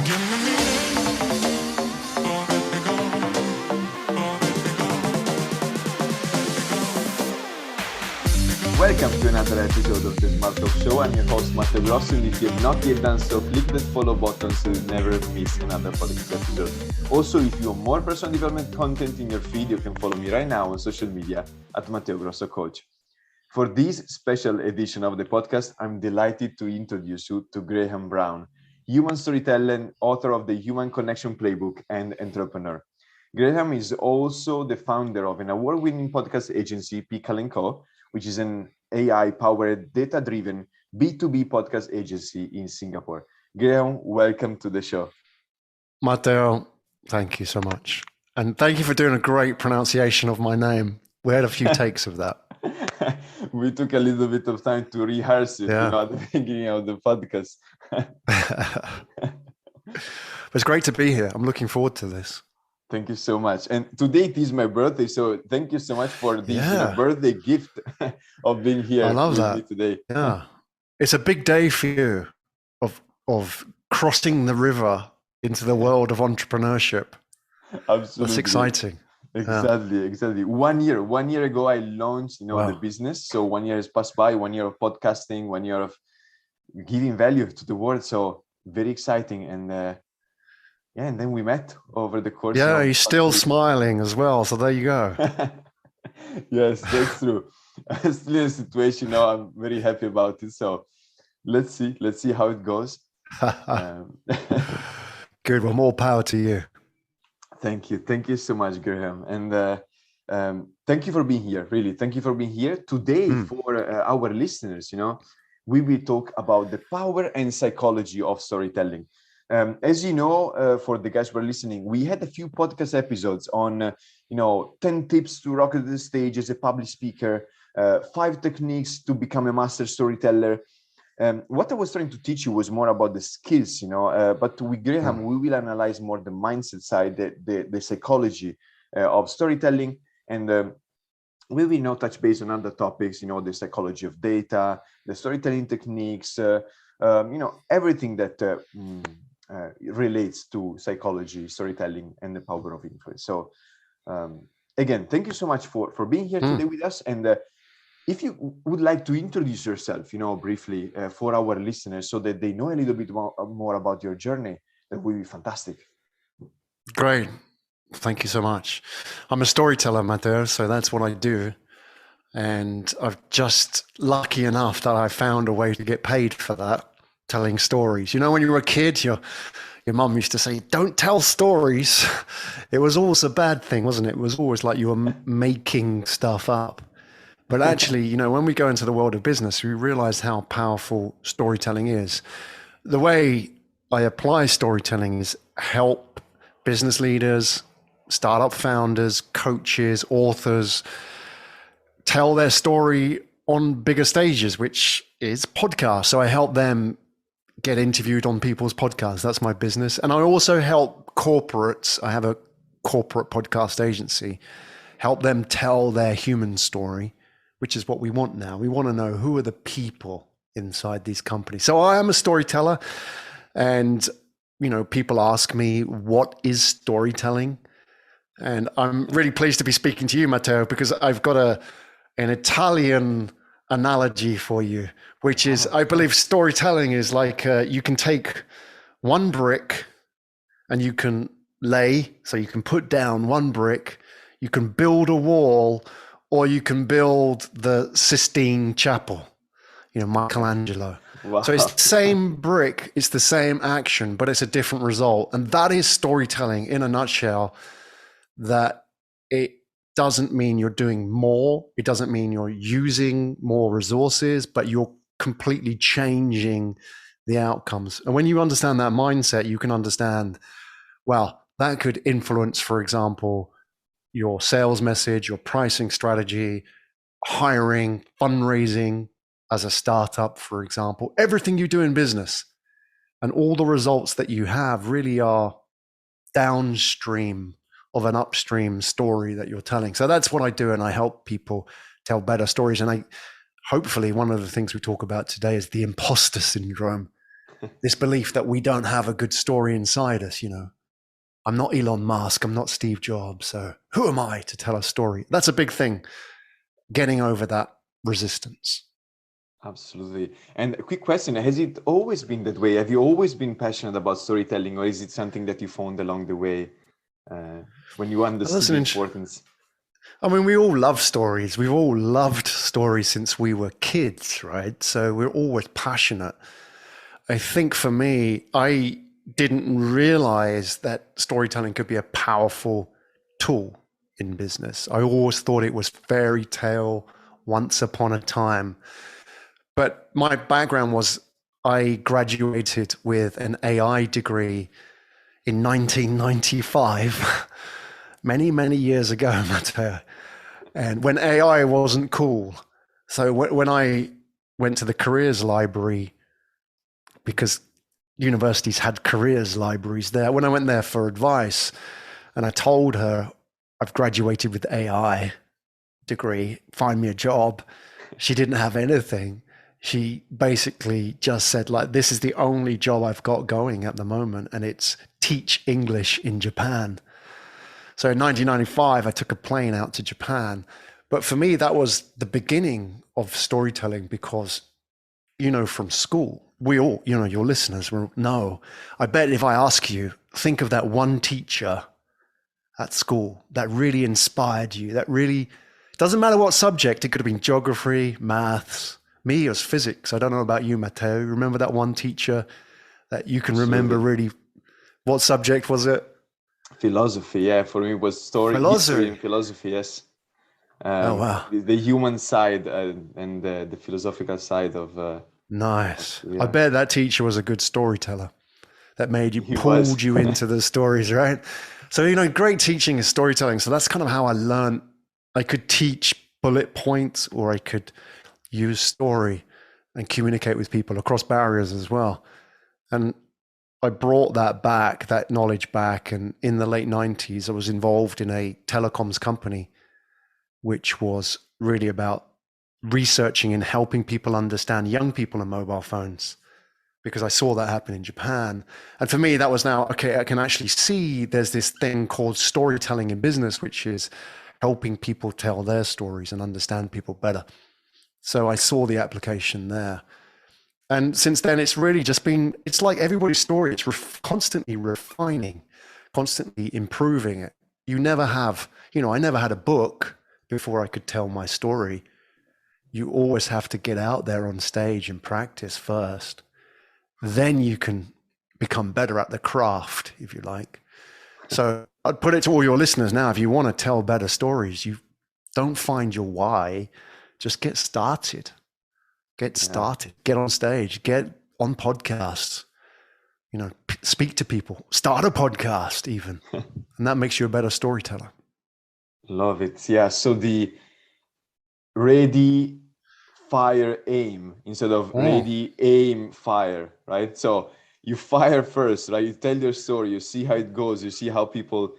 Welcome to another episode of the SmarTalks Show. I'm your host, Matteo. And if you have not yet done so, click that follow button so you never miss another podcast episode. Also, if you want more personal development content in your feed, you can follow me right now on social media at Matteo Grosso Coach. For this special edition of the podcast, I'm delighted to introduce you to Graham Brown, human storyteller, author of the Human Connection Playbook, and entrepreneur. Graham is also the founder of an award-winning podcast agency, Pickle & Co., which is an AI-powered, data-driven B2B podcast agency in Singapore. Graham, welcome to the show. Matteo, thank you so much. And thank you for doing a great pronunciation of my name. We had a few takes of that. We took a little bit of time to rehearse it at the beginning of the podcast. It's great to be here. I'm looking forward to this. Thank you so much. And today it is my birthday, so thank you so much for this birthday gift of being here. I love that. Me today. Yeah, it's a big day for you of crossing the river into the world of entrepreneurship. Absolutely, that's exciting. Exactly. 1 year ago, I launched the business. So 1 year has passed by. 1 year of podcasting, 1 year of giving value to the world. So very exciting. And and then we met over the course. Yeah, he's still smiling as well. So there you go. Yes, that's true. Still in a situation now. I'm very happy about it. So let's see how it goes. Good. Well, more power to you. Thank you so much, Graham. And thank you for being here. Really, thank you for being here today. For our listeners, we will talk about the power and psychology of storytelling. As you know, for the guys who are listening, we had a few podcast episodes on, 10 tips to rock the stage as a public speaker, 5 techniques to become a master storyteller. What I was trying to teach you was more about the skills, but with Graham, we will analyze more the mindset side, the psychology of storytelling. And we will now touch base on other topics, the psychology of data, the storytelling techniques, everything that relates to psychology, storytelling, and the power of influence. So again, thank you so much for being here today with us. And if you would like to introduce yourself, briefly for our listeners so that they know a little bit more about your journey, that would be fantastic. Great. Thank you so much. I'm a storyteller, Matteo, so that's what I do. And I've just lucky enough that I found a way to get paid for that. Telling stories. When you were a kid, your mum used to say, don't tell stories. It was always a bad thing, wasn't it? It was always like you were making stuff up. But actually, when we go into the world of business, we realize how powerful storytelling is. The way I apply storytelling is help business leaders, startup founders, coaches, authors tell their story on bigger stages, which is podcasts. So I help them get interviewed on people's podcasts. That's my business. And I also help corporates. I have a corporate podcast agency, help them tell their human story, which is what we want now. We want to know who are the people inside these companies. So I am a storyteller, and, people ask me, what is storytelling? And I'm really pleased to be speaking to you, Matteo, because I've got an Italian analogy for you, which is, I believe storytelling is like you can take one brick and you can lay, so you can put down one brick, you can build a wall, or you can build the Sistine Chapel, Michelangelo. Wow. So it's the same brick, it's the same action, but it's a different result. And that is storytelling in a nutshell, that it doesn't mean you're doing more. It doesn't mean you're using more resources, but you're completely changing the outcomes. And when you understand that mindset, you can understand, well, that could influence, for example, your sales message, your pricing strategy, hiring, fundraising as a startup, for example, everything you do in business. And all the results that you have really are downstream of an upstream story that you're telling. So that's what I do. And I help people tell better stories. And hopefully one of the things we talk about today is the imposter syndrome. this belief that we don't have a good story inside us. I'm not Elon Musk, I'm not Steve Jobs, so who am I to tell a story? That's a big thing, getting over that resistance. Absolutely. And a quick question, has it always been that way? Have you always been passionate about storytelling, or is it something that you found along the way when you understood the importance? I mean, we all love stories. We've all loved stories since we were kids, right? So we're always passionate. I think for me, I didn't realize that storytelling could be a powerful tool in business. I always thought it was fairy tale, once upon a time. But my background was I graduated with an AI degree in 1995, many, many years ago, Matteo. And when AI wasn't cool. So when I went to the careers library, because universities had careers libraries there, when I went there for advice and I told her I've graduated with AI degree, find me a job, she didn't have anything. She basically just said, like, this is the only job I've got going at the moment, and it's teach English in Japan. So in 1995, I took a plane out to Japan. But for me, that was the beginning of storytelling, because, from school, we all, your listeners will know. I bet if I ask you, think of that one teacher at school that really inspired you, that really, doesn't matter what subject, it could have been geography, maths. Me, it was physics. I don't know about you, Matteo. Remember that one teacher that you can remember really? What subject was it? Philosophy, yeah. For me, it was history and philosophy, yes. Oh, wow. The human side and the philosophical side of... nice. I bet that teacher was a good storyteller that made you, pulled you into the stories, right? So, great teaching is storytelling. So that's kind of how I learned. I could teach bullet points, or I could use story and communicate with people across barriers as well. And I brought that knowledge back. And in the late 90s, I was involved in a telecoms company, which was really about researching and helping people understand young people and mobile phones, because I saw that happen in Japan. And for me, that was now, okay, I can actually see there's this thing called storytelling in business, which is helping people tell their stories and understand people better. So I saw the application there. And since then, it's really just been, it's like everybody's story. It's constantly refining, constantly improving it. You never have, I never had a book before I could tell my story. You always have to get out there on stage and practice first. Then you can become better at the craft, if you like. So I'd put it to all your listeners now, if you want to tell better stories, you don't find your why, just get started. Get started, get on stage, get on podcasts, speak to people, start a podcast even. And that makes you a better storyteller. Love it. Yeah. So the ready, fire, aim instead of ready, aim, fire, right? So you fire first, right? You tell your story, you see how it goes, you see how people,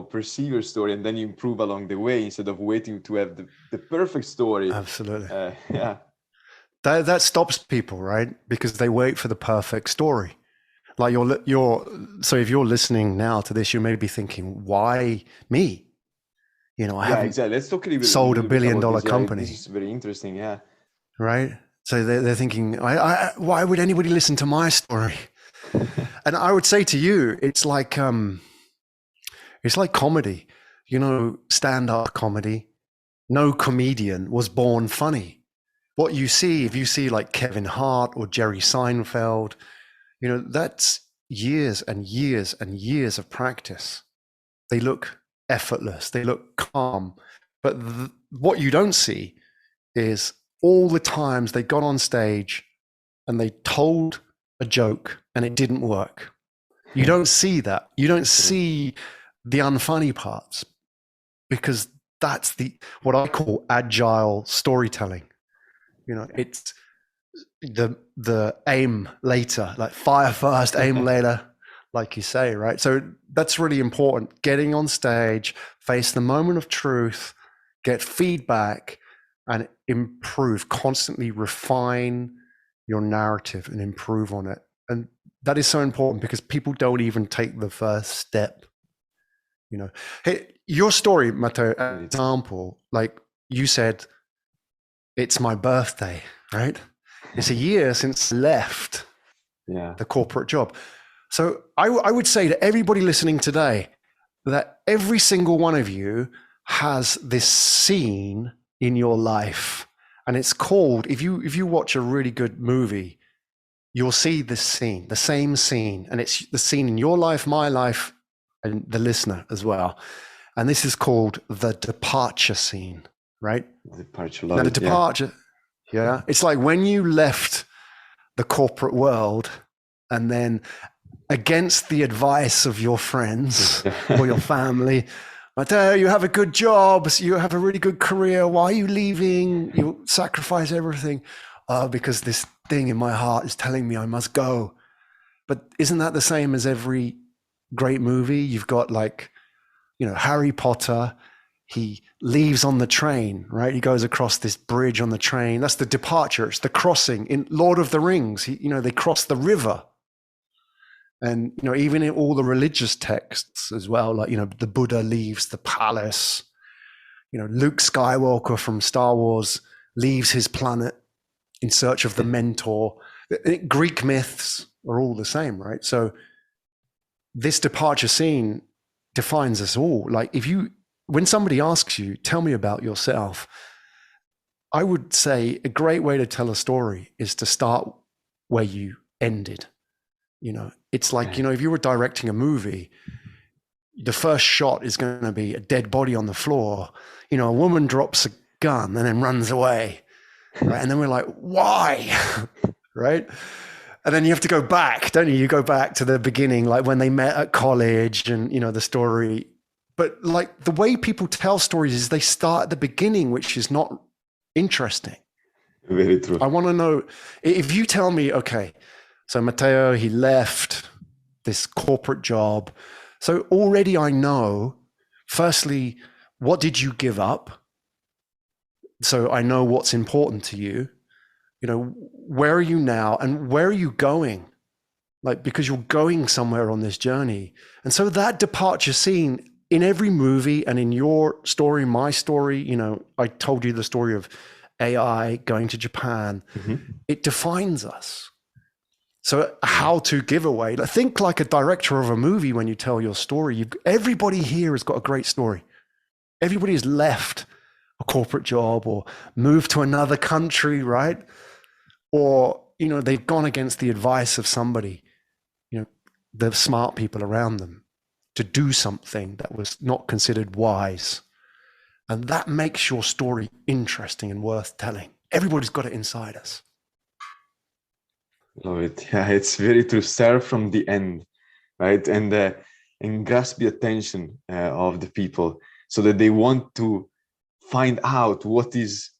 perceive your story, and then you improve along the way instead of waiting to have the perfect story. Absolutely. Yeah. That stops people, right? Because they wait for the perfect story. Like so if you're listening now to this, you may be thinking, why me? I haven't exactly. Let's talk a little bit, sold $1 billion company. This is very interesting. Yeah. Right. So they're thinking, why would anybody listen to my story? And I would say to you, it's like comedy, stand-up comedy. No comedian was born funny. What you see, if you see like Kevin Hart or Jerry Seinfeld, that's years and years and years of practice. They look effortless, they look calm. But what you don't see is all the times they got on stage and they told a joke and it didn't work. You don't see that. You don't see the unfunny parts, because that's what I call agile storytelling. It's the aim later, like fire first, aim later, like you say, right? So that's really important. Getting on stage, face the moment of truth, get feedback, and improve, constantly refine your narrative and improve on it. And that is so important because people don't even take the first step. Hey, your story, Matteo, as an example, like you said, it's my birthday, right? It's a year since I left the corporate job. So I would say to everybody listening today that every single one of you has this scene in your life, and it's called, if you watch a really good movie, you'll see this scene, the same scene, and it's the scene in your life, my life, and the listener as well. And this is called the departure scene, right? Now, the departure, it's like when you left the corporate world and then against the advice of your friends or your family, Matteo, you have a good job, you have a really good career, why are you leaving? You sacrifice everything. Because this thing in my heart is telling me I must go. But isn't that the same as every great movie? You've got like, Harry Potter, he leaves on the train, right? He goes across this bridge on the train. That's the departure. It's the crossing. In Lord of the Rings, they cross the river. And, even in all the religious texts as well, like, the Buddha leaves the palace. Luke Skywalker from Star Wars leaves his planet in search of the mentor. Greek myths are all the same, right? So this departure scene defines us all. Like when somebody asks you, tell me about yourself, I would say a great way to tell a story is to start where you ended. It's like, if you were directing a movie, the first shot is going to be a dead body on the floor. A woman drops a gun and then runs away. Right? And then we're like, why? Right? And then you have to go back, don't you? You go back to the beginning, like when they met at college and, the story. But like the way people tell stories is they start at the beginning, which is not interesting. Very true. I want to know, if you tell me, okay, so Matteo, he left this corporate job. So already I know, firstly, what did you give up? So I know what's important to you. Where are you now and where are you going? Like, because you're going somewhere on this journey. And so that departure scene in every movie and in your story, my story, I told you the story of AI going to Japan. It defines us. So how to give away, think like a director of a movie when you tell your story. Everybody here has got a great story. Everybody has left a corporate job or moved to another country, right? Or, they've gone against the advice of somebody, the smart people around them, to do something that was not considered wise. And that makes your story interesting and worth telling. Everybody's got it inside us. Love it. Yeah, it's very true. Start from the end, right? And grasp the attention of the people so that they want to find out what is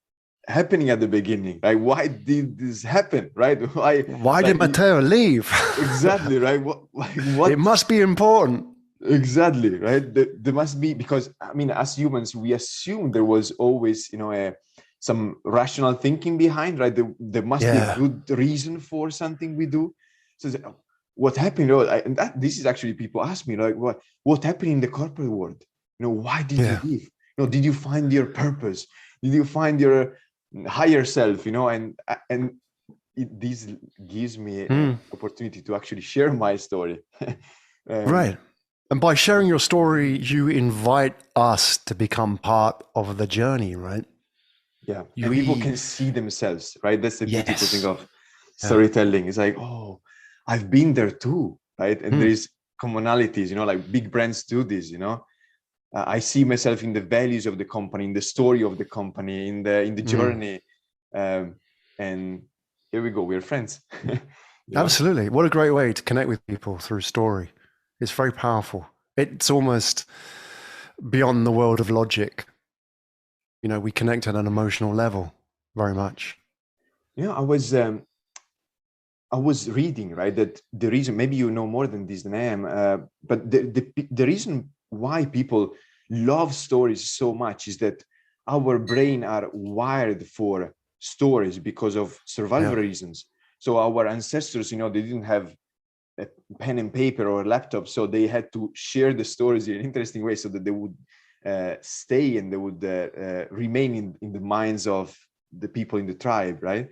happening at the beginning, right? Why did this happen, right? Why did Matteo leave? Exactly, right? What? It must be important. Exactly, right? There must be, because as humans, we assume there was always, some rational thinking behind, right? There must be a good reason for something we do. So what happened? This is actually, people ask me, like, what happened in the corporate world? Why did you leave? Did you find your purpose? Did you find your higher self? This gives me an opportunity to actually share my story. Right. And by sharing your story, you invite us to become part of the journey, right? Yeah. And people can see themselves, right? That's the beautiful thing of storytelling. It's like, oh, I've been there too, right? And there is commonalities, like big brands do this, I see myself in the values of the company, in the story of the company, in the journey. And here we go, we're friends. Absolutely. What a great way to connect with people through story. It's very powerful. It's almost beyond the world of logic. We connect at an emotional level very much. I was reading, right, that the reason, maybe you know more than this than I am, but the reason why people love stories so much is that our brain are wired for stories because of survival reasons. So our ancestors, they didn't have a pen and paper or a laptop, so they had to share the stories in an interesting way so that they would stay and they would remain in the minds of the people in the tribe, right?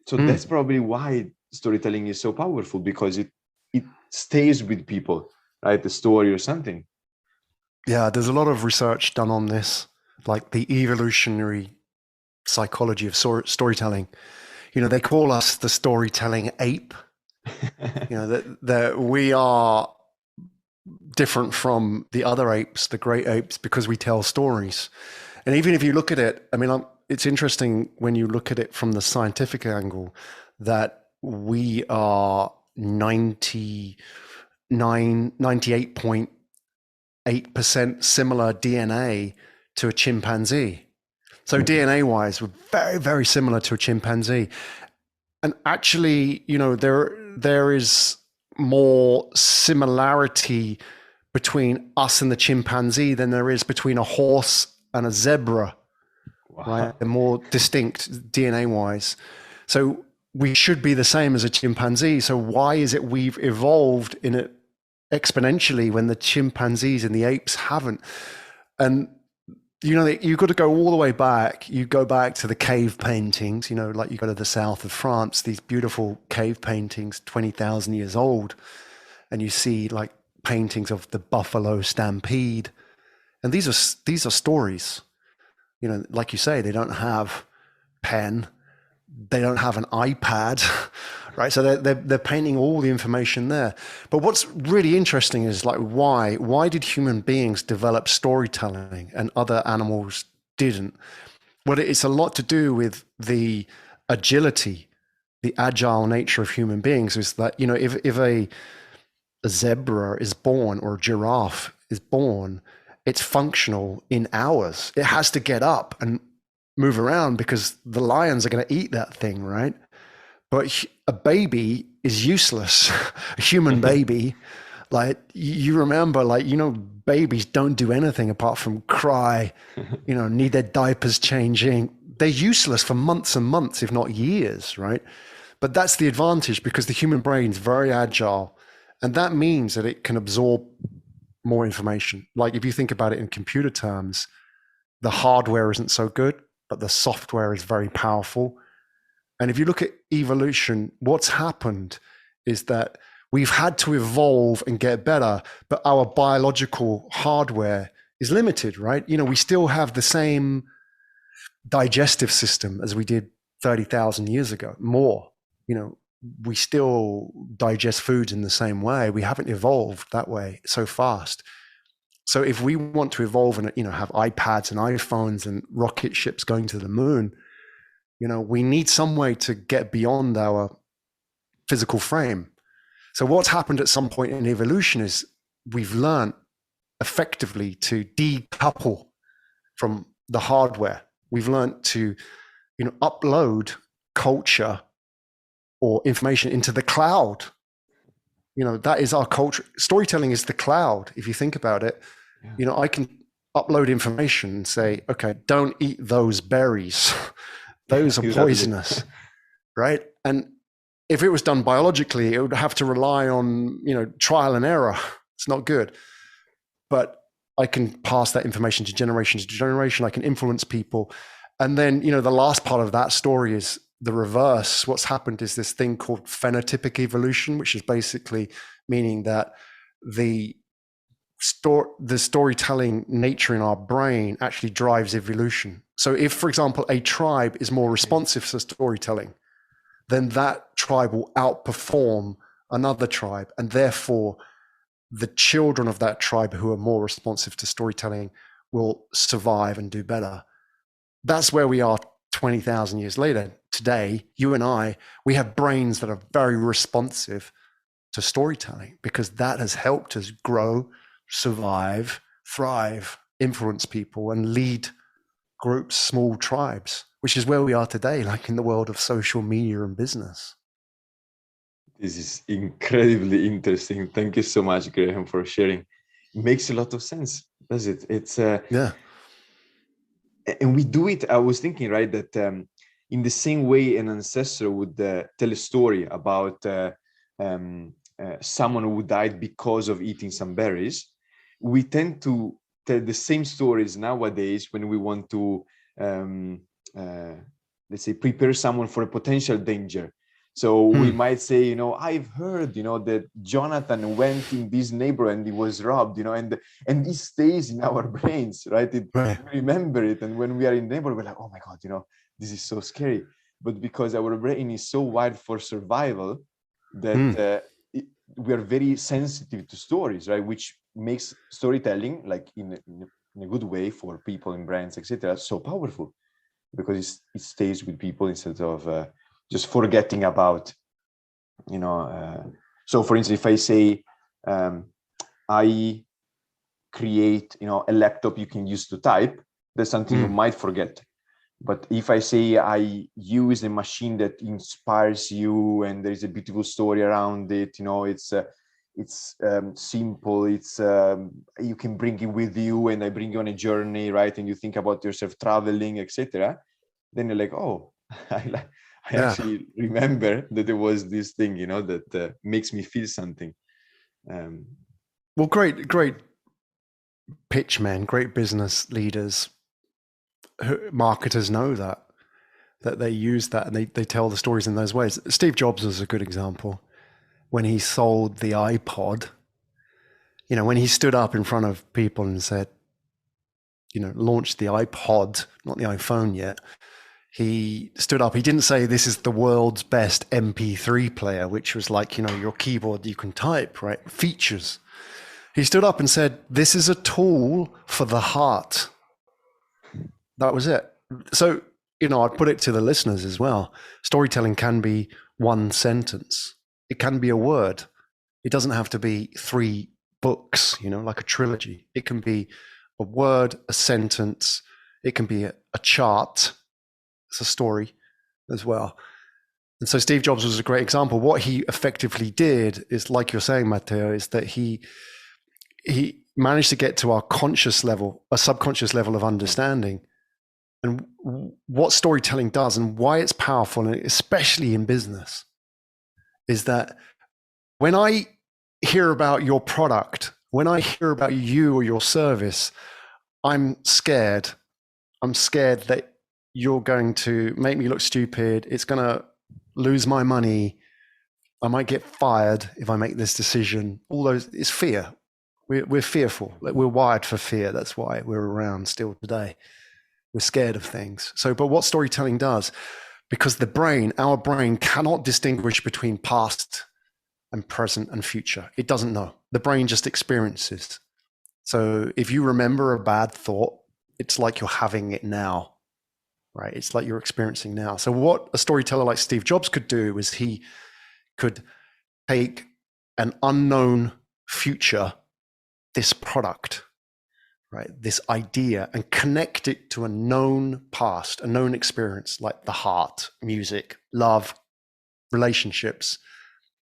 So that's probably why storytelling is so powerful, because it stays with people, right? The story or something. Yeah, there's a lot of research done on this, like the evolutionary psychology of storytelling. They call us the storytelling ape. That we are different from the other apes, the great apes, because we tell stories. And even if you look at it, it's interesting when you look at it from the scientific angle that we are 98.8% similar DNA to a chimpanzee. So DNA-wise, we're very, very similar to a chimpanzee. And actually, there is more similarity between us and the chimpanzee than there is between a horse and a zebra. Wow. Right? They're more distinct DNA-wise. So we should be the same as a chimpanzee. So why is it we've evolved in it exponentially when the chimpanzees and the apes haven't? And you've got to go all the way back. You go back to the cave paintings, like you go to the south of France, these beautiful cave paintings, 20,000 years old. And you see like paintings of the buffalo stampede. And these are stories. Like you say, they don't have pen. They don't have an iPad, right? So they're painting all the information there. But what's really interesting is like why did human beings develop storytelling and other animals didn't? Well, it's a lot to do with the agility, the agile nature of human beings. Is that if a zebra is born or a giraffe is born, it's functional in hours. It has to get up and move around because the lions are going to eat that thing, right? But a baby is useless. A human baby, like you remember, babies don't do anything apart from cry, need their diapers changing. They're useless for months and months, if not years, right? But that's the advantage, because the human brain is very agile. And that means that it can absorb more information. Like if you think about it in computer terms, the hardware isn't so good, but the software is very powerful. And if you look at evolution, what's happened is that we've had to evolve and get better, but our biological hardware is limited, right? We still have the same digestive system as we did 30,000 years ago, more. We still digest foods in the same way. We haven't evolved that way so fast. So if we want to evolve and have iPads and iPhones and rocket ships going to the moon, we need some way to get beyond our physical frame. So what's happened at some point in evolution is we've learned effectively to decouple from the hardware. We've learned to upload culture or information into the cloud. That is our culture. Storytelling is the cloud. If you think about it, I can upload information and say, okay, don't eat those berries. Those are poisonous, right? And if it was done biologically, it would have to rely on, trial and error. It's not good. But I can pass that information to generation to generation. I can influence people. And then, the last part of that story is the reverse. What's happened is this thing called phenotypic evolution, which is basically meaning that the storytelling nature in our brain actually drives evolution. So if, for example, a tribe is more responsive to storytelling, then that tribe will outperform another tribe. And therefore, the children of that tribe who are more responsive to storytelling will survive and do better. That's where we are 20,000 years later. Today, you and I, we have brains that are very responsive to storytelling because that has helped us grow, survive, thrive, influence people, and lead groups, small tribes, which is where we are today, like in the world of social media and business. This is incredibly interesting. Thank you so much, Graham, for sharing. It makes a lot of sense, does it? It's yeah. And we do it. I was thinking, right, that in the same way an ancestor would tell a story about someone who died because of eating some berries, we tend to tell the same stories nowadays when we want to, let's say, prepare someone for a potential danger. So we might say, you know, I've heard, you know, that Jonathan went in this neighborhood and he was robbed, you know, and it stays in our brains, right? We remember it. And when we are in the neighborhood, we're like, oh my God, you know, this is so scary. But because our brain is so wired for survival that we are very sensitive to stories, right? Which makes storytelling, like in a good way for people and brands, etc., so powerful, because it stays with people instead of just forgetting about, you know. So for instance, if I say I create, you know, a laptop you can use to type, that's something you might forget. But if I say I use a machine that inspires you and there is a beautiful story around it, you know, it's simple, it's you can bring it with you, and I bring you on a journey, right? And you think about yourself traveling, etc. Then you're like, oh, I actually remember that there was this thing, you know, that makes me feel something. Well, great pitch men, great business leaders, marketers know that they use that, and they tell the stories in those ways. Steve Jobs is a good example. When he sold the iPod, you know, when he stood up in front of people and said, you know, launched the iPod, not the iPhone yet, he stood up. He didn't say this is the world's best MP3 player, which was like, you know, your keyboard, you can type, right? Features. He stood up and said, this is a tool for the heart. That was it. So, you know, I'd put it to the listeners as well. Storytelling can be one sentence. It can be a word. It doesn't have to be 3 books, you know, like a trilogy. It can be a word, a sentence. It can be a chart. It's a story as well. And so Steve Jobs was a great example. What he effectively did is, like you're saying, Matteo, is that he managed to get to our conscious level, a subconscious level of understanding. And what storytelling does and why it's powerful, and especially in business, is that when I hear about your product, when I hear about you or your service, I'm scared. I'm scared that you're going to make me look stupid. It's going to lose my money. I might get fired if I make this decision. All those, it's fear. We're fearful. We're wired for fear. That's why we're around still today. We're scared of things. So, but what storytelling does, because our brain cannot distinguish between past and present and future. It doesn't know. The brain just experiences. So if you remember a bad thought, it's like you're having it now, right? It's like you're experiencing now. So what a storyteller like Steve Jobs could do is he could take an unknown future, this product, right, this idea, and connect it to a known past, a known experience, like the heart, music, love, relationships,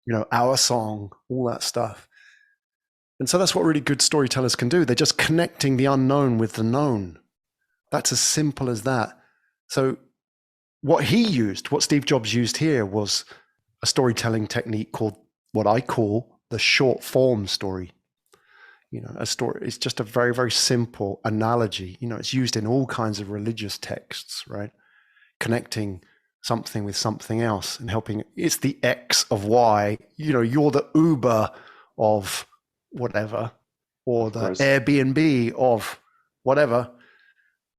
you know, our song, all that stuff. And so that's what really good storytellers can do. They're just connecting the unknown with the known. That's as simple as that. So what Steve Jobs used here was a storytelling technique called, what I call, the short form story. You know, a story is just a very, very simple analogy. You know, it's used in all kinds of religious texts, right? Connecting something with something else and helping. It's the X of Y. You know, you're the Uber of whatever, or the Airbnb of whatever.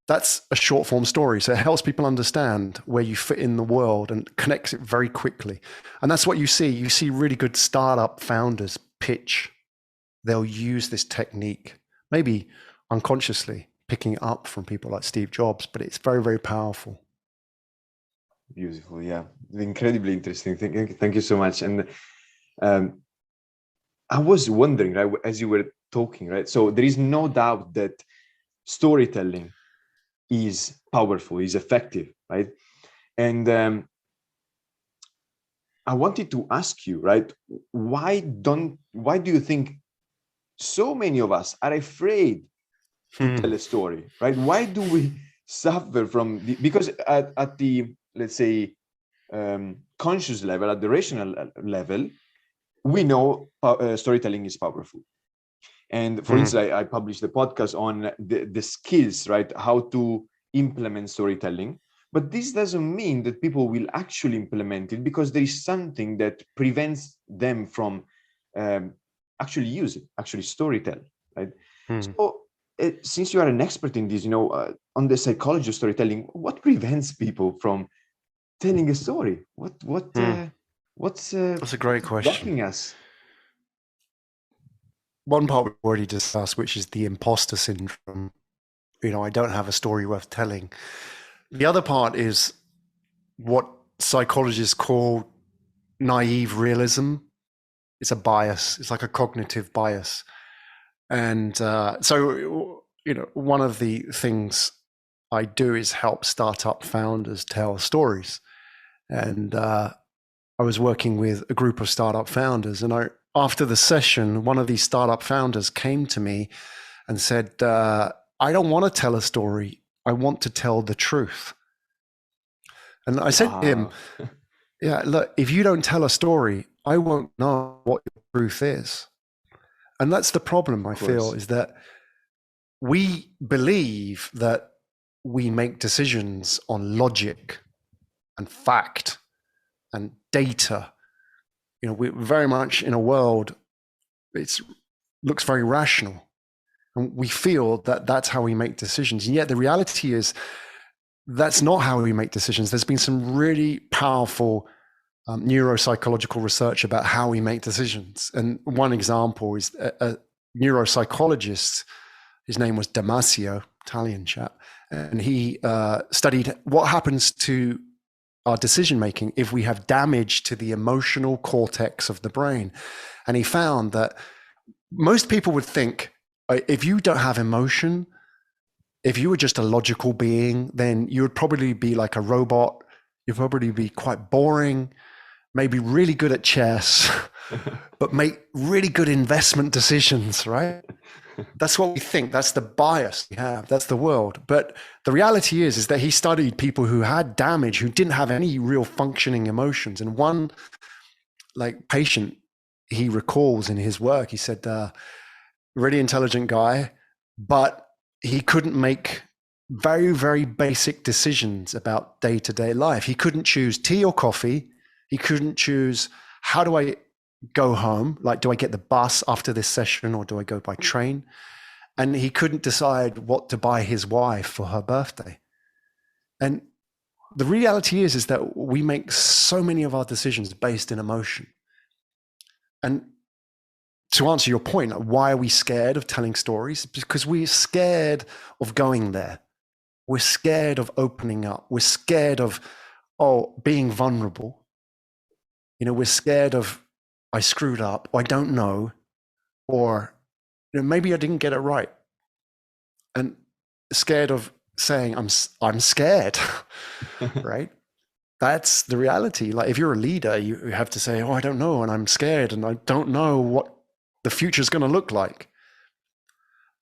That's a short form story. So it helps people understand where you fit in the world and connects it very quickly. And that's what you see. You see really good startup founders pitch. They'll use this technique, maybe unconsciously picking it up from people like Steve Jobs, but it's very, very powerful. Beautiful. Yeah. Incredibly interesting. Thank you so much. And I was wondering, right, as you were talking, right? So there is no doubt that storytelling is powerful, is effective, right? And I wanted to ask you, right, why do you think so many of us are afraid to tell a story, right? Why do we suffer from because at the let's say, conscious level, at the rational level, we know storytelling is powerful. And for instance, I published the podcast on the skills, right? How to implement storytelling. But this doesn't mean that people will actually implement it, because there is something that prevents them from actually use it, actually storytell, right? So since you are an expert in this, on the psychology of storytelling, what prevents people from telling a story? What's That's a great question. blocking us? One part we've already discussed, which is the imposter syndrome. I don't have a story worth telling. The other part is what psychologists call naïve realism. It's a bias. It's like a cognitive bias. And so, one of the things I do is help startup founders tell stories. And I was working with a group of startup founders, and after the session, one of these startup founders came to me and said, I don't want to tell a story. I want to tell the truth. And I said to him, yeah, look, if you don't tell a story, I won't know what your truth is. And that's the problem, I feel, is that we believe that we make decisions on logic and fact and data. We're very much in a world, it looks very rational. And we feel that that's how we make decisions. And yet the reality is that's not how we make decisions. There's been some really powerful neuropsychological research about how we make decisions. And one example is a neuropsychologist, his name was Damasio, Italian chap, and he studied what happens to our decision-making if we have damage to the emotional cortex of the brain. And he found that most people would think, if you don't have emotion, if you were just a logical being, then you would probably be like a robot. You'd probably be quite boring, maybe really good at chess, but make really good investment decisions, right? That's what we think. That's the bias we have. That's the world. But the reality is that he studied people who had damage, who didn't have any real functioning emotions. And one patient he recalls in his work, he said, really intelligent guy, but he couldn't make very, very basic decisions about day-to-day life. He couldn't choose tea or coffee. He couldn't choose, how do I go home? Do I get the bus after this session or do I go by train? And he couldn't decide what to buy his wife for her birthday. And the reality is that we make so many of our decisions based in emotion. And to answer your point, why are we scared of telling stories? Because we're scared of going there. We're scared of opening up. We're scared of, being vulnerable. We're scared of, I screwed up, or I don't know, or maybe I didn't get it right. And scared of saying, I'm scared, right? That's the reality. If you're a leader, you have to say, I don't know, and I'm scared, and I don't know what the future is going to look like.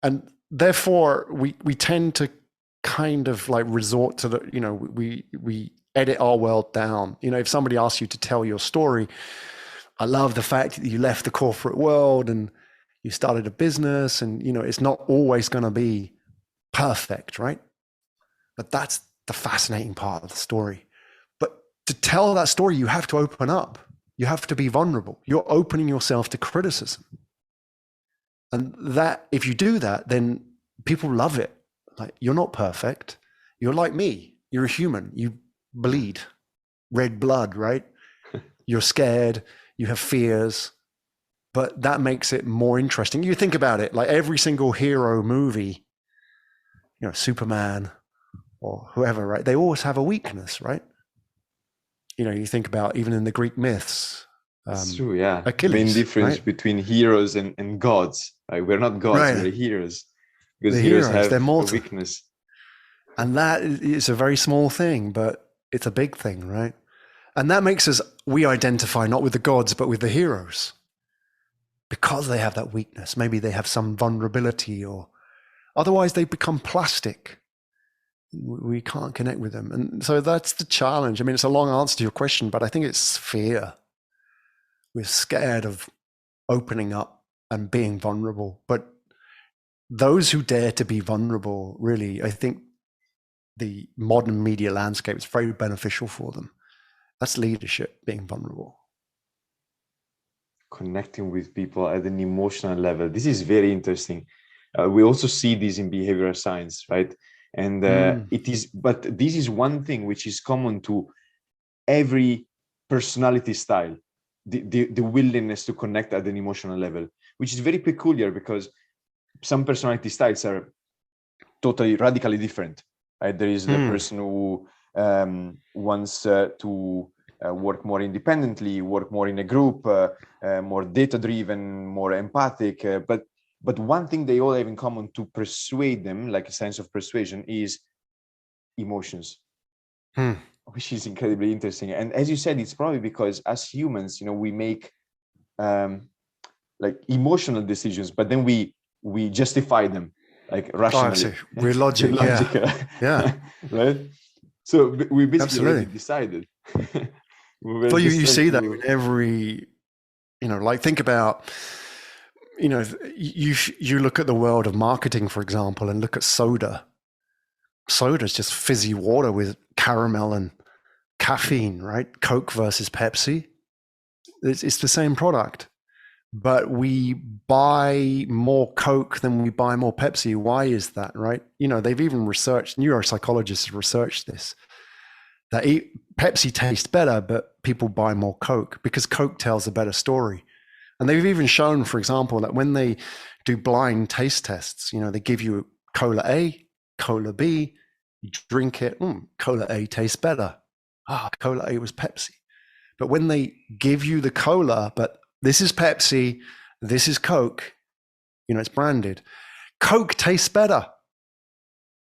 And therefore, we tend to kind of resort to we edit our world down. If somebody asks you to tell your story, I love the fact that you left the corporate world and you started a business, and it's not always going to be perfect, right? But that's the fascinating part of the story. But to tell that story, you have to open up. You have to be vulnerable. You're opening yourself to criticism. And that, if you do that, then people love it. You're not perfect. You're like me. You're a human. You bleed red blood, right? You're scared. You have fears. But that makes it more interesting. You think about it, every single hero movie, Superman or whoever, right? They always have a weakness, right? You think about even in the Greek myths. It's true, yeah. Achilles, main difference right? between heroes and gods. Right? We're not gods, Right. we're heroes. Because The heroes heroes, have they're a mortal. weakness. And that is a very small thing, but it's a big thing, right? And that makes us, we identify not with the gods, but with the heroes. Because they have that weakness. Maybe they have some vulnerability, or otherwise they become plastic. We can't connect with them. And so that's the challenge. I mean, it's a long answer to your question, but I think it's fear. We're scared of opening up and being vulnerable. But those who dare to be vulnerable, really, I think the modern media landscape is very beneficial for them. That's leadership, being vulnerable. Connecting with people at an emotional level. This is very interesting. We also see this in behavioral science, right? And but this is one thing which is common to every personality style, the willingness to connect at an emotional level, which is very peculiar because some personality styles are totally radically different, right? There is the person who wants to work more independently, work more in a group, more data-driven, more empathic. But one thing they all have in common to persuade them, like a sense of persuasion, is emotions, which is incredibly interesting. And as you said, it's probably because as humans, we make like emotional decisions, but then we justify them like rationally. We're logical. Yeah. Right. So we basically already decided. Well, you see that in every, like think about, you look at the world of marketing, for example, and look at soda. Soda is just fizzy water with caramel and caffeine, right? Coke versus Pepsi. It's the same product, but we buy more Coke than we buy more Pepsi. Why is that, right? They've even researched, neuropsychologists have researched this, that Pepsi tastes better, but people buy more Coke because Coke tells a better story. And they've even shown, for example, that when they do blind taste tests, they give you Cola A, Cola B, you drink it, Cola A tastes better. Cola A was Pepsi. But when they give you the cola, but this is Pepsi, this is Coke, it's branded, Coke tastes better.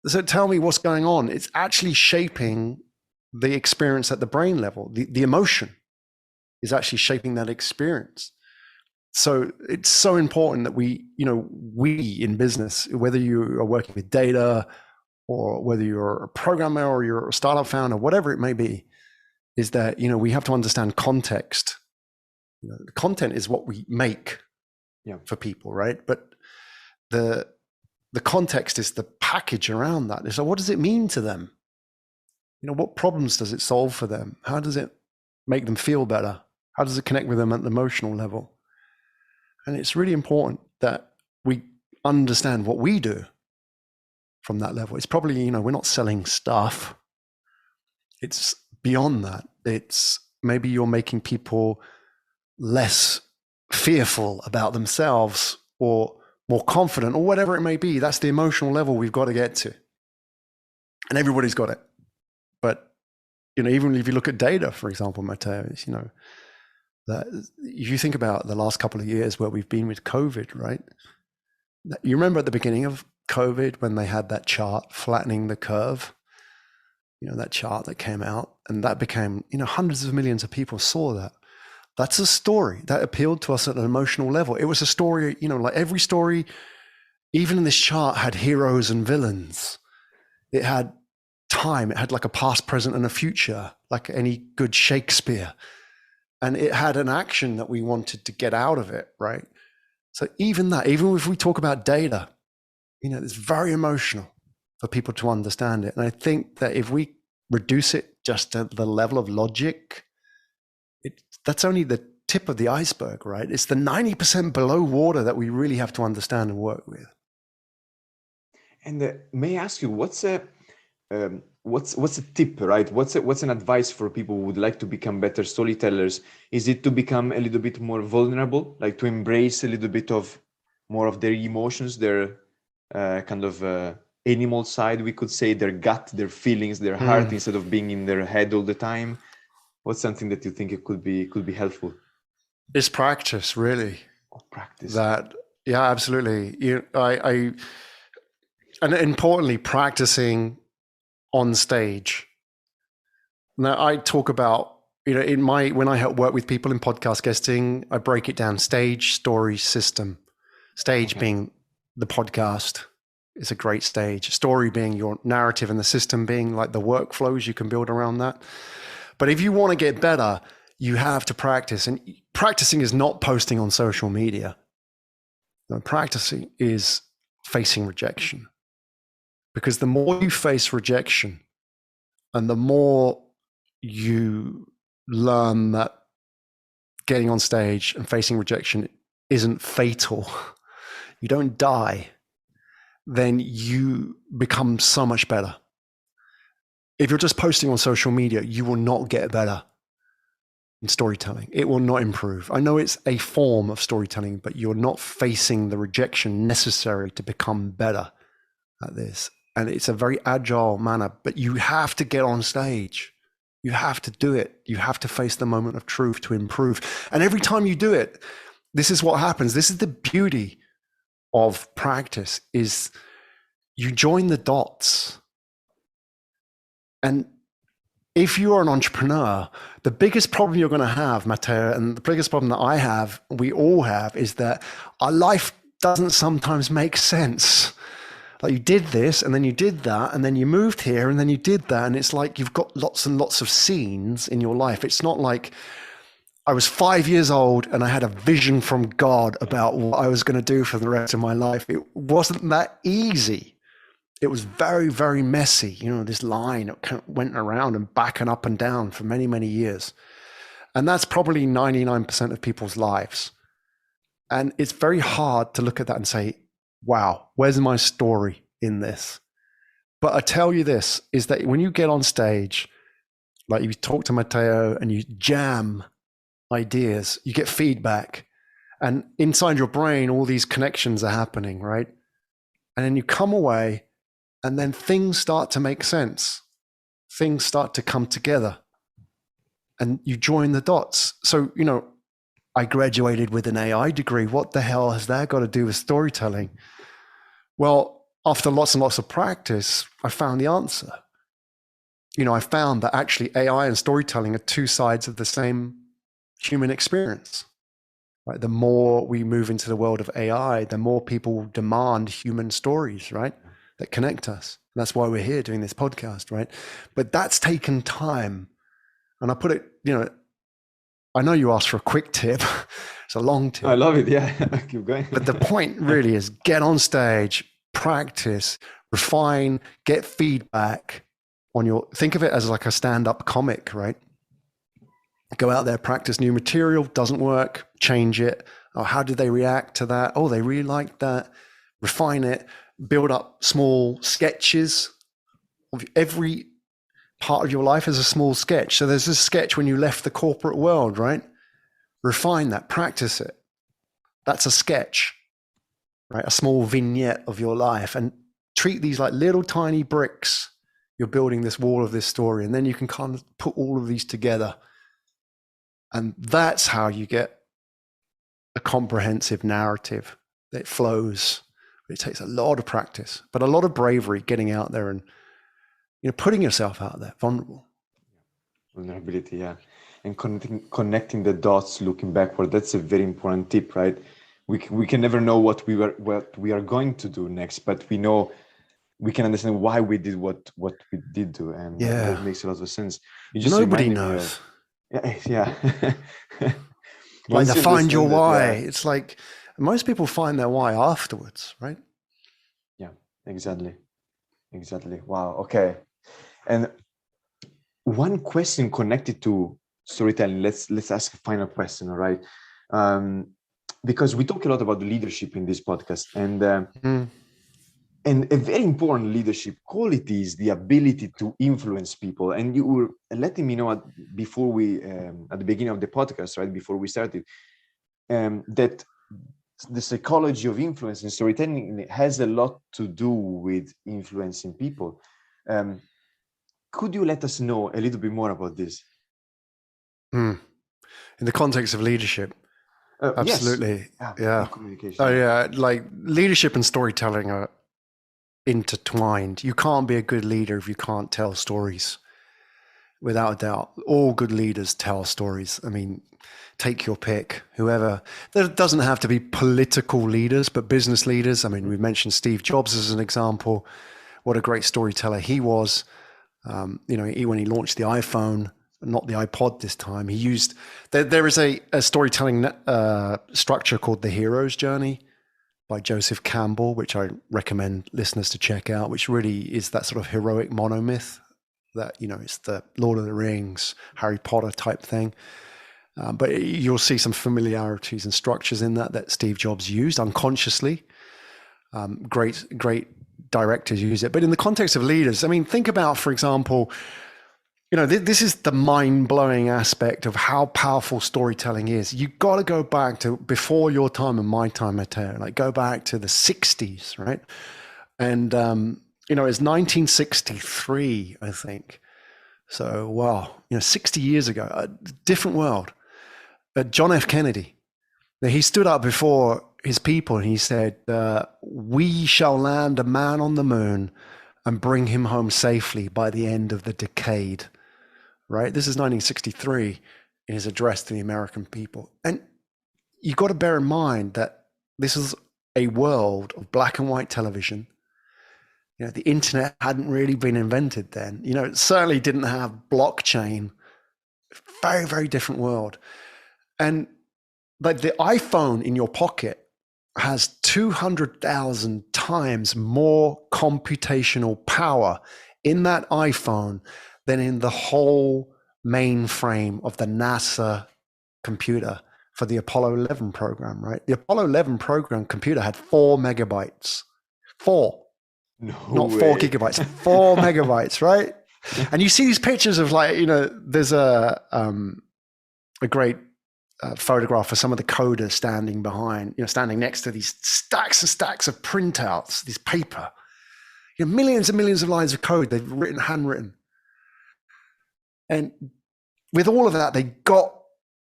So tell me what's going on. It's actually shaping the experience at the brain level. The emotion is actually shaping that experience. So it's so important that we in business, whether you are working with data or whether you're a programmer or you're a startup founder, whatever it may be, is that, we have to understand context. The content is what we make for people, right? But the context is the package around that. So what does it mean to them? What problems does it solve for them? How does it make them feel better? How does it connect with them at the emotional level? And it's really important that we understand what we do from that level. It's probably, we're not selling stuff. It's beyond that. It's maybe you're making people less fearful about themselves or more confident or whatever it may be. That's the emotional level we've got to get to. And everybody's got it. But, even if you look at data, for example, Matteo, that if you think about the last couple of years where we've been with COVID, right? You remember at the beginning of COVID when they had that chart flattening the curve, that chart that came out, and that became, hundreds of millions of people saw that. That's a story that appealed to us at an emotional level. It was a story, like every story, even in this chart, had heroes and villains. It had time. It had like a past, present, and a future, like any good Shakespeare. And it had an action that we wanted to get out of it, right? So even if we talk about data, it's very emotional for people to understand it. And I think that if we reduce it just to the level of logic, that's only the tip of the iceberg, right? It's the 90% below water that we really have to understand and work with. And may I ask you, what's a tip, right? What's an advice for people who would like to become better storytellers? Is it to become a little bit more vulnerable, like to embrace a little bit of more of their emotions, their kind of animal side, we could say, their gut, their feelings, their heart, instead of being in their head all the time? What's something that you think it could be helpful? It's practice, really. Practice. Yeah, absolutely. And importantly, practicing on stage. Now, I talk about, when I help work with people in podcast guesting, I break it down: stage, story, system. Stage being the podcast, is a great stage. Story being your narrative and the system being like the workflows you can build around that. But if you want to get better, you have to practice. And practicing is not posting on social media. No, practicing is facing rejection. Because the more you face rejection and the more you learn that getting on stage and facing rejection isn't fatal, you don't die, then you become so much better. If you're just posting on social media, you will not get better in storytelling. It will not improve. I know it's a form of storytelling, but you're not facing the rejection necessary to become better at this. And it's a very agile manner, but you have to get on stage. You have to do it. You have to face the moment of truth to improve. And every time you do it, this is what happens. This is the beauty of practice, is you join the dots. And if you are an entrepreneur, the biggest problem you're going to have, Matteo, and the biggest problem that I have, we all have, is that our life doesn't sometimes make sense. Like, you did this and then you did that and then you moved here and then you did that. And it's like you've got lots and lots of scenes in your life. It's not like I was 5 years old and I had a vision from God about what I was going to do for the rest of my life. It wasn't that easy. It was very, very messy. You know, this line went around and back and up and down for many, many years. And that's probably 99% of people's lives. And it's very hard to look at that and say, wow, where's my story in this? But I tell you this, is that when you get on stage, like you talk to Matteo and you jam ideas, you get feedback, and inside your brain, all these connections are happening, right? And then you come away and then things start to make sense. Things start to come together and you join the dots. So, you know, I graduated with an AI degree. What the hell has that got to do with storytelling? Well, after lots and lots of practice, I found the answer. You know, I found that actually AI and storytelling are two sides of the same human experience. Right? The more we move into the world of AI, the more people demand human stories, right? That connect us. That's why we're here doing this podcast, right? But that's taken time. And I put it, you know, I know you asked for a quick tip. It's a long tip. I love it. Yeah, keep going. But the point really is get on stage, practice, refine, get feedback on your, think of it as like a stand-up comic, right? Go out there, practice new material, doesn't work, change it. Oh, how did they react to that? Oh, they really liked that. Refine it, build up small sketches of every part of your life as a small sketch. So there's this sketch when you left the corporate world, right? Refine that, practice it. That's a sketch, right? A small vignette of your life, and treat these like little tiny bricks. You're building this wall of this story, and then you can kind of put all of these together. And that's how you get a comprehensive narrative that flows. It takes a lot of practice, but a lot of bravery getting out there and, you know, putting yourself out there, vulnerable. Vulnerability, yeah. And connecting the dots, looking backward. That's a very important tip, right? We can never know what we are going to do next, but we know, we can understand why we did what we did do, and that makes a lot of sense. You just Nobody knows. Yeah. Like to find your why. Yeah. It's like most people find their why afterwards, right? Yeah, exactly. Wow. Okay. And one question connected to storytelling. Let's ask a final question. All right. Because we talk a lot about leadership in this podcast, and a very important leadership quality is the ability to influence people. And you were letting me know before we, at the beginning of the podcast, right, before we started, that the psychology of influence in storytelling has a lot to do with influencing people. Could you let us know a little bit more about this? In the context of leadership? Absolutely. Yes. Yeah. Communication. Oh yeah. Like leadership and storytelling are intertwined. You can't be a good leader if you can't tell stories. without a doubt. All good leaders tell stories. I mean, take your pick, whoever. There doesn't have to be political leaders, but business leaders. I mean, we mentioned Steve Jobs as an example. What a great storyteller he was. When he launched the iPhone, not the iPod this time, he used, there is a storytelling structure called The Hero's Journey by Joseph Campbell, which I recommend listeners to check out, which really is that sort of heroic monomyth that, it's the Lord of the Rings, Harry Potter type thing. But you'll see some familiarities and structures in that Steve Jobs used unconsciously. Great directors use it. But in the context of leaders, I mean, think about, for example, this is the mind-blowing aspect of how powerful storytelling is. You got to go back to before your time and my time, Matteo. Like, go back to the 60s, right? And, it's 1963, I think. So, wow, 60 years ago, a different world. John F. Kennedy, he stood up before his people and he said, "We shall land a man on the moon and bring him home safely by the end of the decade." Right? This is 1963 in his address to the American people. And you've got to bear in mind that this is a world of black and white television. The internet hadn't really been invented then. It certainly didn't have blockchain. Very, very different world. And like the iPhone in your pocket has 200,000 times more computational power in that iPhone than in the whole mainframe of the NASA computer for the Apollo 11 program, right? The Apollo 11 program computer had 4 megabytes. 4. Not 4 gigabytes, 4 megabytes, right? And you see these pictures of there's a great photograph of some of the coders standing next to these stacks and stacks of printouts, this paper, millions and millions of lines of code they've written, handwritten. And with all of that, they got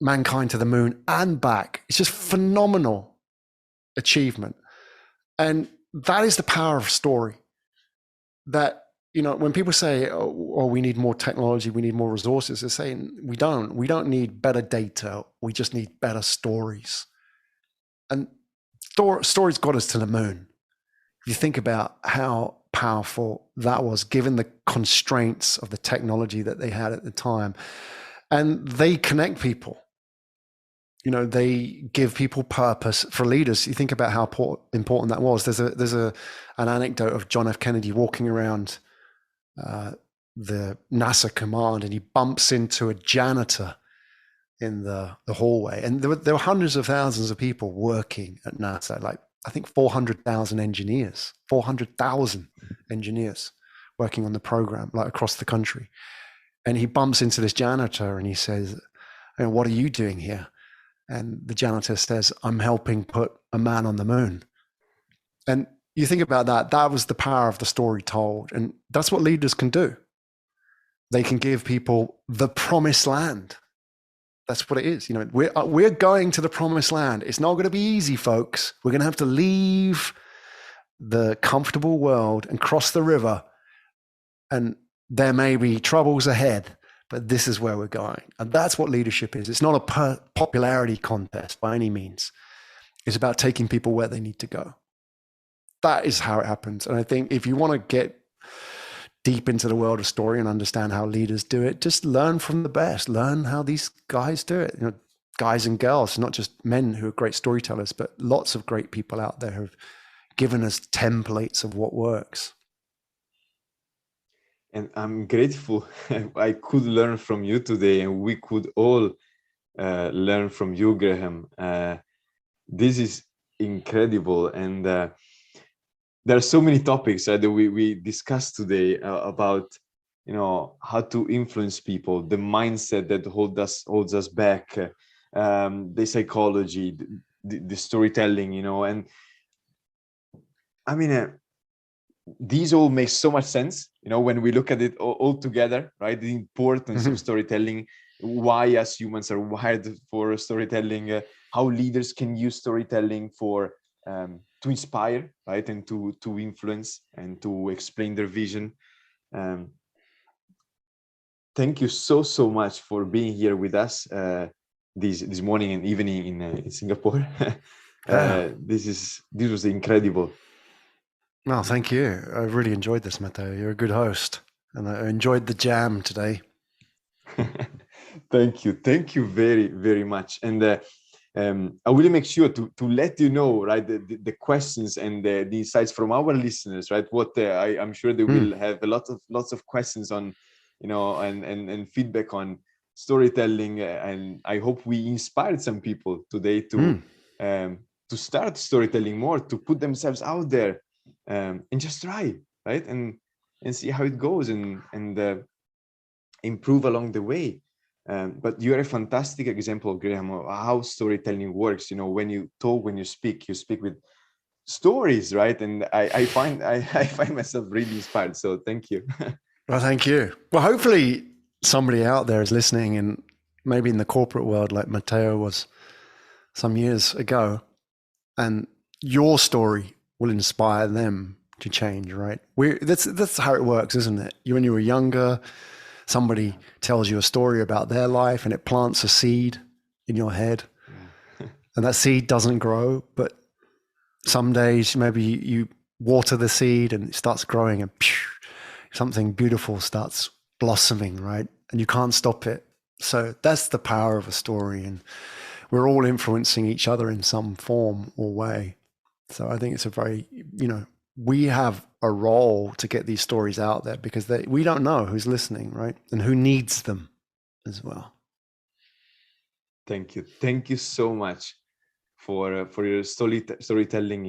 mankind to the moon and back. It's just phenomenal achievement. And that is the power of story. That, when people say, oh, we need more technology, we need more resources, they're saying we don't need better data. We just need better stories. And stories got us to the moon. If you think about how powerful that was, given the constraints of the technology that they had at the time, and they connect people. They give people purpose. For leaders, you think about how important that was. There's an anecdote of John F. Kennedy walking around the NASA command, and he bumps into a janitor in the hallway. And there were hundreds of thousands of people working at NASA, like I think 400,000 engineers working on the program, like across the country. And he bumps into this janitor and he says, "What are you doing here?" And the janitor says, "I'm helping put a man on the moon." And you think about that was the power of the story told. And that's what leaders can do. They can give people the promised land. That's what it is. We're going to the promised land. It's not going to be easy, folks. We're going to have to leave the comfortable world and cross the river. And there may be troubles ahead, but this is where we're going. And that's what leadership is. It's not a popularity contest by any means. It's about taking people where they need to go. That is how it happens. And I think if you want to get deep into the world of story and understand how leaders do it, just learn from the best. Learn how these guys do it. Guys and girls, not just men who are great storytellers, but lots of great people out there who've given us templates of what works. And I'm grateful I could learn from you today, and we could all learn from you, Graham. This is incredible. And there are so many topics that we discussed today about, how to influence people, the mindset that holds us back, the psychology, the storytelling, and I mean, these all make so much sense, when we look at it all together, right? The importance of storytelling, why as humans are wired for storytelling, how leaders can use storytelling for to inspire, right, and to influence and to explain their vision. thank you so much for being here with us this morning and evening in Singapore. This was incredible. No, thank you. I really enjoyed this, Matteo. You're a good host, and I enjoyed the jam today. Thank you very much. And I will make sure to let you know, right, the questions and the insights from our listeners, right? What I'm sure they will have lots of questions on, and feedback on storytelling. And I hope we inspired some people today to start storytelling more, to put themselves out there, and just try, right, and see how it goes, and improve along the way. But you're a fantastic example, Graham, of how storytelling works. When you talk, when you speak with stories, right? And I find myself really inspired. So thank you. Well, thank you. Well, hopefully somebody out there is listening, and maybe in the corporate world, like Matteo was some years ago, and your story will inspire them to change, right? That's how it works, isn't it? When you were younger, somebody tells you a story about their life and it plants a seed in your head. And that seed doesn't grow, but some days maybe you water the seed and it starts growing, and something beautiful starts blossoming, right? And you can't stop it. So that's the power of a story, and we're all influencing each other in some form or way. So I think it's a very, we have a role to get these stories out there, because we don't know who's listening, right? And who needs them as well. Thank you so much for your storytelling,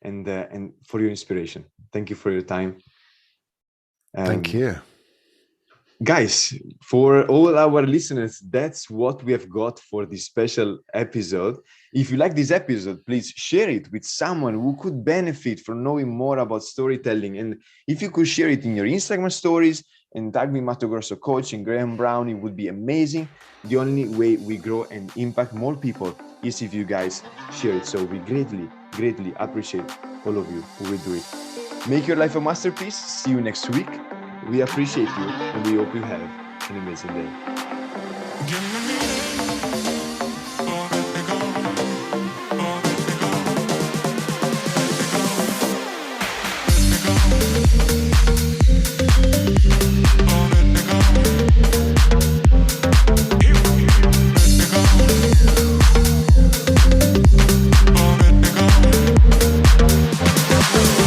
and for your inspiration. Thank you for your time. Thank you. Guys, for all our listeners, that's what we have got for this special episode. If you like this episode, please share it with someone who could benefit from knowing more about storytelling. And if you could share it in your Instagram stories and tag me, Matteo Grosso Coach and Graham Brown, it would be amazing. The only way we grow and impact more people is if you guys share it. So we greatly appreciate all of you who will do it. Make your life a masterpiece. See you next week. We appreciate you, and we hope you have an amazing day.